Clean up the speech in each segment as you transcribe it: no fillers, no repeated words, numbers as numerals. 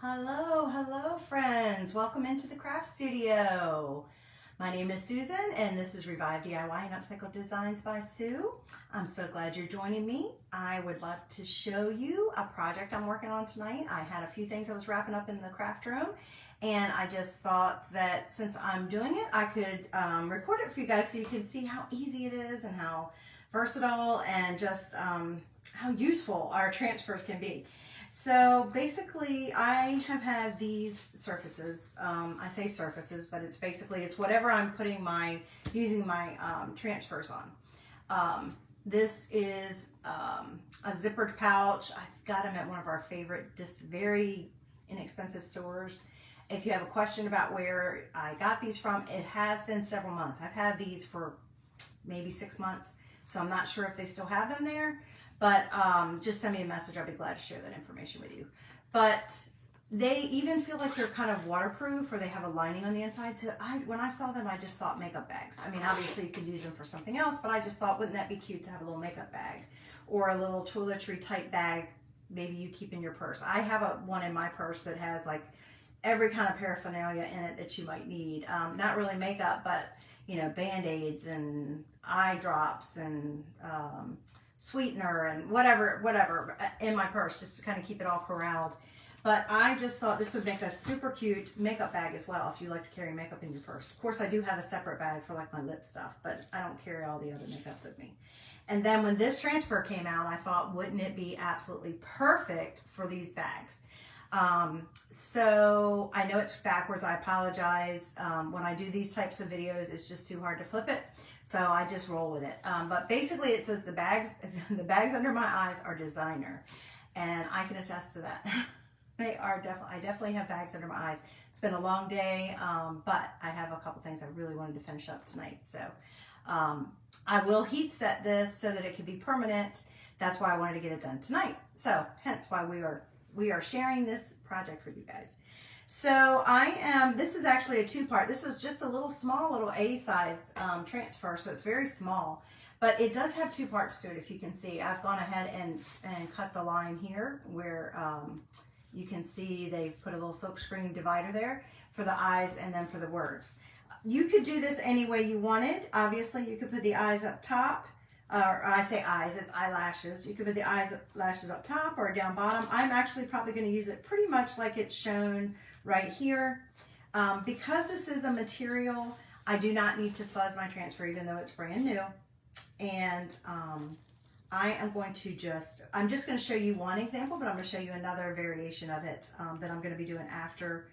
Hello friends. Welcome into the craft studio. My name is Susan and this is Revive DIY and Upcycle Designs by Sue. I'm so glad you're joining me. I would love to show you a project I'm working on tonight. I had a few things I was wrapping up in the craft room and I just thought that since I'm doing it, I could record it for you guys so you can see how easy it is and how versatile and just how useful our transfers can be. So basically I have had these surfaces, I say surfaces, but it's whatever I'm putting using my transfers on. This is a zippered pouch. I've got them at one of our favorite, just very inexpensive stores. If you have a question about where I got these from, it has been several months. I've had these for maybe 6 months, so I'm not sure if they still have them there. But just send me a message. I'll be glad to share that information with you. But they even feel like they're kind of waterproof, or they have a lining on the inside. So when I saw them, I just thought makeup bags. I mean, obviously you could use them for something else, but I just thought, wouldn't that be cute to have a little makeup bag or a little toiletry type bag maybe you keep in your purse. I have one in my purse that has like every kind of paraphernalia in it that you might need. Not really makeup, but you know, Band-Aids and eye drops and sweetener and whatever in my purse, just to kind of keep it all corralled. But I just thought this would make a super cute makeup bag as well if you like to carry makeup in your purse. Of course, I do have a separate bag for like my lip stuff, but I don't carry all the other makeup with me. And then when this transfer came out, I thought, wouldn't it be absolutely perfect for these bags? So I know it's backwards. I apologize. When I do these types of videos, it's just too hard to flip it. So I just roll with it. But basically it says the bags under my eyes are designer. And I can attest to that. They are I definitely have bags under my eyes. It's been a long day, but I have a couple things I really wanted to finish up tonight. So I will heat set this so that it can be permanent. That's why I wanted to get it done tonight. So hence why we are sharing this project with you guys. So this is actually a two-part. This is just a little A-sized transfer, so it's very small, but it does have two parts to it. If you can see, I've gone ahead and cut the line here where you can see they've put a little silk screen divider there for the eyes and then for the words. You could do this any way you wanted. Obviously, you could put the eyes up top. Or I say eyes, it's eyelashes. You could put the eyelashes up top or down bottom. I'm actually probably going to use it pretty much like it's shown right here. Because this is a material, I do not need to fuzz my transfer even though it's brand new. And I'm just going to show you one example, but I'm going to show you another variation of it that I'm going to be doing after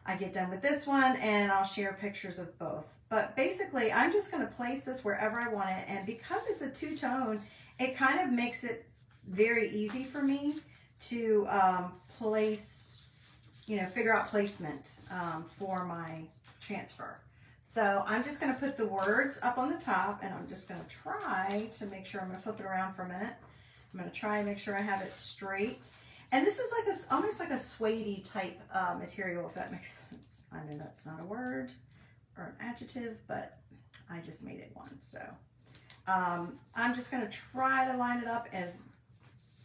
I get done with this one, and I'll share pictures of both. But basically, I'm just going to place this wherever I want it, and because it's a two-tone, it kind of makes it very easy for me to figure out placement for my transfer. So I'm just going to put the words up on the top, and I'm just going to try to make sure, I'm going to flip it around for a minute. I'm going to try and make sure I have it straight. And this is like almost like a suede type material, if that makes sense. I know that's not a word or an adjective, but I just made it one. So I'm just going to try to line it up as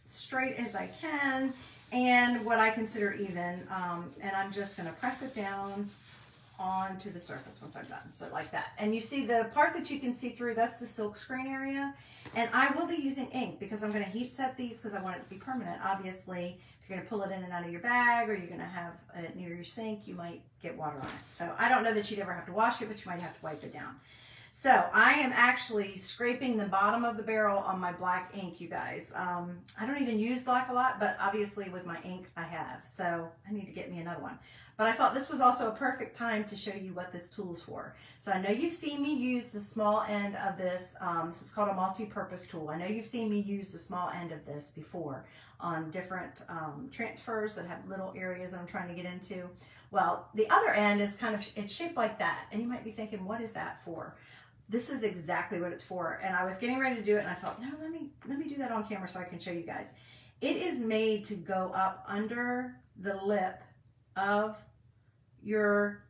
straight as I can and what I consider even. And I'm just going to press it down onto the surface once I'm done. So like that. And you see the part that you can see through, that's the silk screen area. And I will be using ink because I'm going to heat set these because I want it to be permanent. Obviously, if you're going to pull it in and out of your bag or you're going to have it near your sink, you might get water on it. So I don't know that you'd ever have to wash it, but you might have to wipe it down. So I am actually scraping the bottom of the barrel on my black ink, you guys. I don't even use black a lot, but obviously with my ink I have. So I need to get me another one. But I thought this was also a perfect time to show you what this tool's for. So I know you've seen me use the small end of this. This is called a multi-purpose tool. I know you've seen me use the small end of this before on different transfers that have little areas that I'm trying to get into. Well, the other end is it's shaped like that. And you might be thinking, what is that for? This is exactly what it's for. And I was getting ready to do it and I thought, no, let me do that on camera so I can show you guys. It is made to go up under the lip of your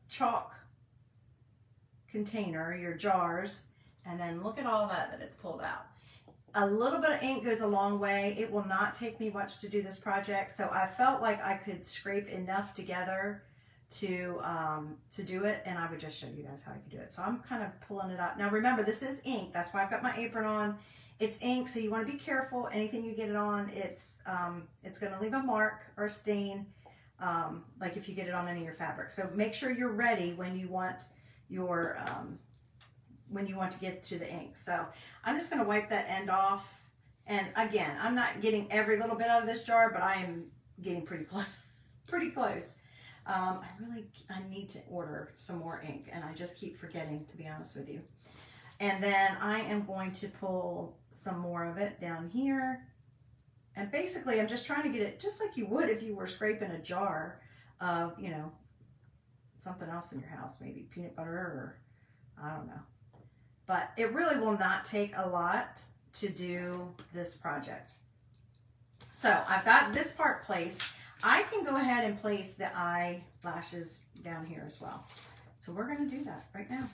chalk container, your jars, and then look at all that it's pulled out. a little bit of ink goes a long way. It will not take me much to do this project, so I felt like I could scrape enough together to do it, and I would just show you guys how I could do it. So I'm kind of pulling it up. Now remember, this is ink. That's why I've got my apron on. It's ink, so you want to be careful. Anything you get it on, it's going to leave a mark or a stain, like if you get it on any of your fabric. So make sure you're ready when you want your to get to the ink. So I'm just going to wipe that end off. And again, I'm not getting every little bit out of this jar, but I am getting pretty close. Pretty close. I need to order some more ink, and I just keep forgetting, to be honest with you. And then I am going to pull some more of it down here. And basically, I'm just trying to get it just like you would if you were scraping a jar of, you know, something else in your house, maybe peanut butter or I don't know. But it really will not take a lot to do this project. So I've got this part placed. I can go ahead and place the eyelashes down here as well. So we're going to do that right now.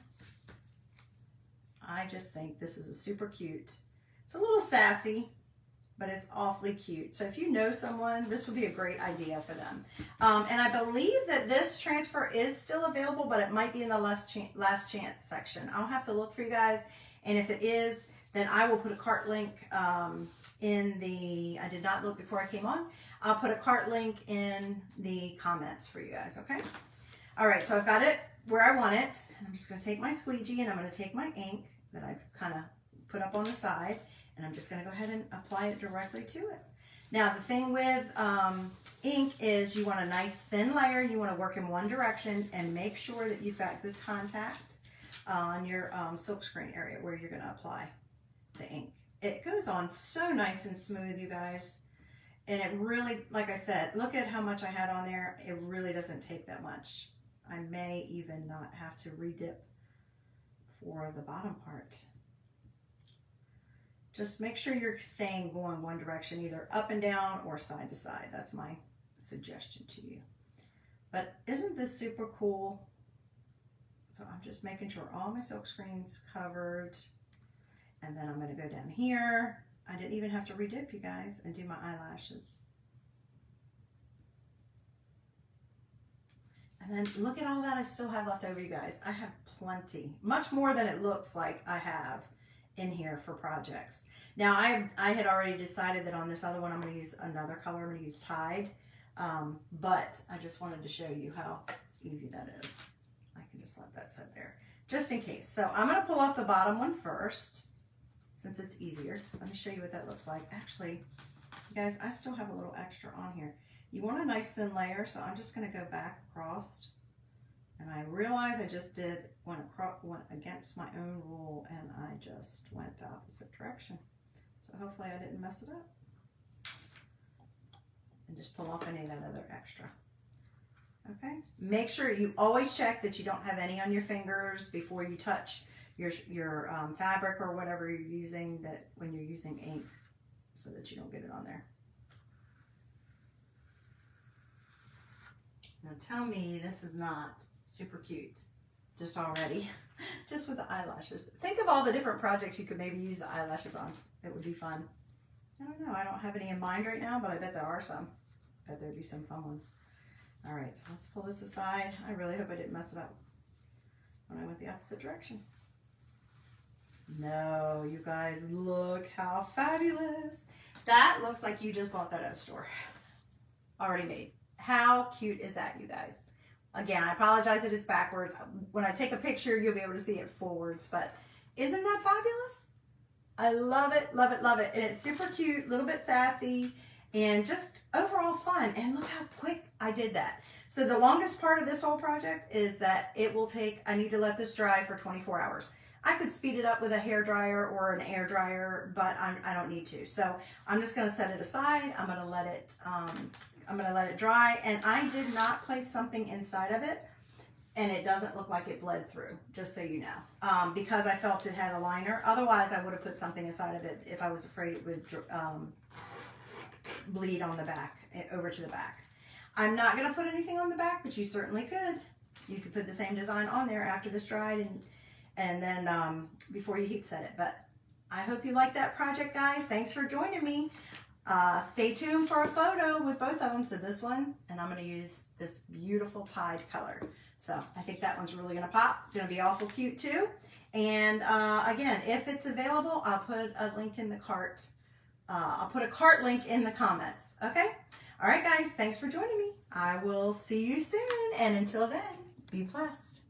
I just think this is a super cute. It's a little sassy, but it's awfully cute. So if you know someone, this would be a great idea for them. And I believe that this transfer is still available, but it might be in the last chance section. I'll have to look for you guys. And if it is, then I will put a cart link in the, I did not look before I came on. I'll put a cart link in the comments for you guys, okay? All right, so I've got it where I want it. And I'm just gonna take my squeegee and I'm gonna take my ink that I've kind of put up on the side, and I'm just gonna go ahead and apply it directly to it. Now the thing with ink is you want a nice thin layer. You wanna work in one direction and make sure that you've got good contact on your silk screen area where you're gonna apply the ink. It goes on so nice and smooth, you guys. And it really, like I said, look at how much I had on there. It really doesn't take that much. I may even not have to redip for the bottom part. Just make sure you're going one direction, either up and down or side to side. That's my suggestion to you. But isn't this super cool? So I'm just making sure all my silk screen's covered. And then I'm going to go down here. I didn't even have to redip, you guys, and do my eyelashes. And then look at all that I still have left over, you guys. I have plenty, much more than it looks like I have in here for projects. Now I had already decided that on this other one I'm going to use another color. I'm going to use Tide, but I just wanted to show you how easy that is. I can just let that sit there just in case. So I'm going to pull off the bottom one first since it's easier. Let me show you what that looks like. Actually, you guys, I still have a little extra on here. You want a nice thin layer, so I'm just going to go back across. And I realize I just went against my own rule, and I just went the opposite direction. So hopefully I didn't mess it up. And just pull off any of that other extra. Okay. Make sure you always check that you don't have any on your fingers before you touch your fabric or whatever you're using, that when you're using ink, so that you don't get it on there. Now tell me this is not super cute just already, just with the eyelashes. Think of all the different projects you could maybe use the eyelashes on. It would be fun. I don't know, I don't have any in mind right now, but I bet there are some. I bet there'd be some fun ones. All right, so let's pull this aside. I really hope I didn't mess it up when I went the opposite direction. No, you guys, look how fabulous. That looks like you just bought that at a store. Already made. How cute is that, you guys? Again, I apologize that it's backwards. When I take a picture, you'll be able to see it forwards, but isn't that fabulous? I love it, love it, love it. And it's super cute, a little bit sassy, and just overall fun. And look how quick I did that. So the longest part of this whole project is that it will take, I need to let this dry for 24 hours. I could speed it up with a hair dryer or an air dryer, but I don't need to. So I'm just gonna set it aside. I'm gonna let it dry. And I did not place something inside of it, and it doesn't look like it bled through, just so you know, because I felt it had a liner. Otherwise, I would have put something inside of it if I was afraid it would bleed on the back, over to the back. I'm not gonna put anything on the back, but you certainly could. You could put the same design on there after this dried and then before you heat set it. But I hope you like that project, guys. Thanks for joining me. Stay tuned for a photo with both of them. So this one, and I'm going to use this beautiful tide color. So I think that one's really going to pop. Going to be awful cute too. And again, if it's available, I'll put a link in the cart. I'll put a cart link in the comments. Okay? All right, guys. Thanks for joining me. I will see you soon. And until then, be blessed.